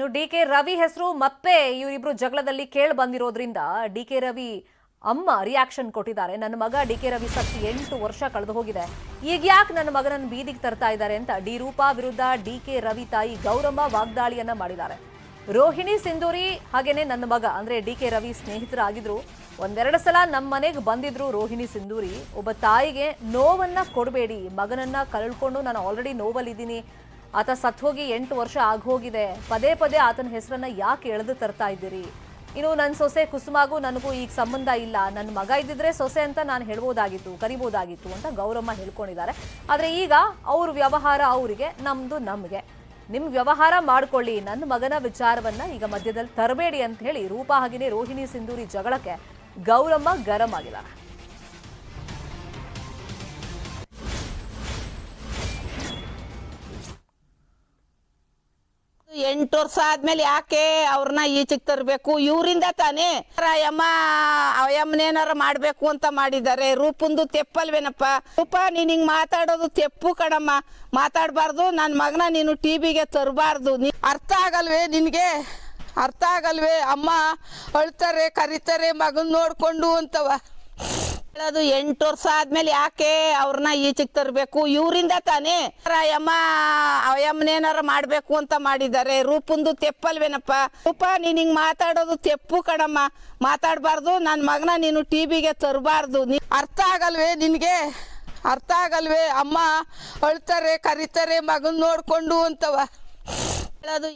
ಇನ್ನು ಡಿ.ಕೆ. ರವಿ ಹೆಸರು ಮತ್ತೆ ಇವರಿಬ್ರು ಜಗಳದಲ್ಲಿ ಕೇಳಿ ಬಂದಿರೋದ್ರಿಂದ ಡಿ.ಕೆ. ರವಿ ಅಮ್ಮ ರಿಯಾಕ್ಷನ್ ಕೊಟ್ಟಿದ್ದಾರೆ. ನನ್ನ ಮಗ ಡಿ.ಕೆ. ರವಿ ಸತ್ತು 8 ವರ್ಷ ಕಳೆದು ಹೋಗಿದೆ, ಈಗ ಯಾಕೆ ನನ್ನ ಮಗನನ್ನು ಬೀದಿಗೆ ತರ್ತಾ ಇದ್ದಾರೆ ಅಂತ ಡಿ. ರೂಪಾ ವಿರುದ್ಧ ಡಿ.ಕೆ. ರವಿ ತಾಯಿ ಗೌರಮ್ಮ ವಾಗ್ದಾಳಿಯನ್ನ ಮಾಡಿದ್ದಾರೆ. ರೋಹಿಣಿ ಸಿಂಧೂರಿ ಹಾಗೇನೆ ನನ್ನ ಮಗ ಅಂದ್ರೆ ಡಿ.ಕೆ. ರವಿ ಸ್ನೇಹಿತರಾಗಿದ್ರು. ಒಂದೆರಡು ಸಲ ನಮ್ಮ ಮನೆಗೆ ಬಂದಿದ್ರು ರೋಹಿಣಿ ಸಿಂಧೂರಿ. ಒಬ್ಬ ತಾಯಿಗೆ ನೋವನ್ನ ಕೊಡಬೇಡಿ, ಮಗನನ್ನ ಕಳ್ಕೊಂಡು ನಾನು ಆಲ್ರೆಡಿ ನೋವಲ್ಲಿದ್ದೀನಿ, ಆತ ಸತ್ತು ಹೋಗಿ 8 ವರ್ಷ ಆಗೋಗಿದೆ, ಪದೇ ಪದೇ ಆತನ ಹೆಸರನ್ನ ಯಾಕೆ ಎಳೆದು ತರ್ತಾ ಇದ್ದೀರಿ? ಇನ್ನು ನನ್ನ ಸೊಸೆ ಕುಸುಮಾಗೂ ನನಗೂ ಈಗ ಸಂಬಂಧ ಇಲ್ಲ, ನನ್ನ ಮಗ ಇದ್ದಿದ್ರೆ ಸೊಸೆ ಅಂತ ನಾನು ಹೇಳ್ಬೋದಾಗಿತ್ತು, ಕರಿಬೋದಾಗಿತ್ತು ಅಂತ ಗೌರಮ್ಮ ಹೇಳ್ಕೊಂಡಿದ್ದಾರೆ. ಆದ್ರೆ ಈಗ ಅವ್ರ ವ್ಯವಹಾರ ಅವರಿಗೆ, ನಮ್ದು ನಮ್ಗೆ, ನಿಮ್ ವ್ಯವಹಾರ ಮಾಡ್ಕೊಳ್ಳಿ, ನನ್ನ ಮಗನ ವಿಚಾರವನ್ನ ಈಗ ಮಧ್ಯದಲ್ಲಿ ತರಬೇಡಿ ಅಂತ ಹೇಳಿ ರೂಪಾ ಹಾಗೆಯೇ ರೋಹಿಣಿ ಸಿಂಧೂರಿ ಜಗಳಕ್ಕೆ ಗೌರಮ್ಮ ಗರಂ ಆಗಿದ್ದಾರೆ. 8 ವರ್ಷ ಆದ್ಮೇಲೆ ಯಾಕೆ ಅವ್ರನ್ನ ಈಚೆಗೆ ತರಬೇಕು? ಇವರಿಂದ ತಾನೇ ಅಯ್ಯಮ್ಮನೇನಾರ ಮಾಡ್ಬೇಕು ಅಂತ ಮಾಡಿದ್ದಾರೆ. ರೂಪಂದು ತೆಪ್ಪಲ್ವೇನಪ್ಪ? ರೂಪ, ನೀನ್ ಹಿಂಗ್ ಮಾತಾಡೋದು ತೆಪ್ಪು ಕಣಮ್ಮ, ಮಾತಾಡಬಾರ್ದು. ನನ್ನ ಮಗನ ನೀನು ಟಿವಿಗೆ ತರಬಾರ್ದು. ಅರ್ಥ ಆಗಲ್ವೇ ನಿನ್ಗೆ? ಅರ್ಥ ಆಗಲ್ವೇ? ಅಮ್ಮ ಅಳ್ತಾರೆ, ಕರೀತಾರೆ ಮಗನ್ ನೋಡ್ಕೊಂಡು ಅಂತವ ಹೇಳೋದು. 8 ವರ್ಷ ಆದ್ಮೇಲೆ ಯಾಕೆ ಅವ್ರನ್ನ ಈಚೆಗೆ ತರಬೇಕು? ಇವರಿಂದ ತಾನೇ ಅಯ್ಯಮ್ಮನೇನಾರ ಮಾಡ್ಬೇಕು ಅಂತ ಮಾಡಿದ್ದಾರೆ. ರೂಪಂದು ತೆಪ್ಪಲ್ವೇನಪ್ಪ? ರೂಪ, ನೀನ್ ಹಿಂಗ್ ಮಾತಾಡೋದು ತೆಪ್ಪು ಕಣಮ್ಮ, ಮಾತಾಡಬಾರ್ದು. ನನ್ನ ಮಗನ ನೀನು ಟಿವಿಗೆ ತರಬಾರ್ದು. ಅರ್ಥ ಆಗಲ್ವೇ ನಿನ್ಗೆ? ಅರ್ಥ ಆಗಲ್ವೇ? ಅಮ್ಮ ಅಳ್ತಾರೆ, ಕರೀತಾರೆ ಮಗನ್ ನೋಡ್ಕೊಂಡು ಅಂತವ ಹೇಳೋದು.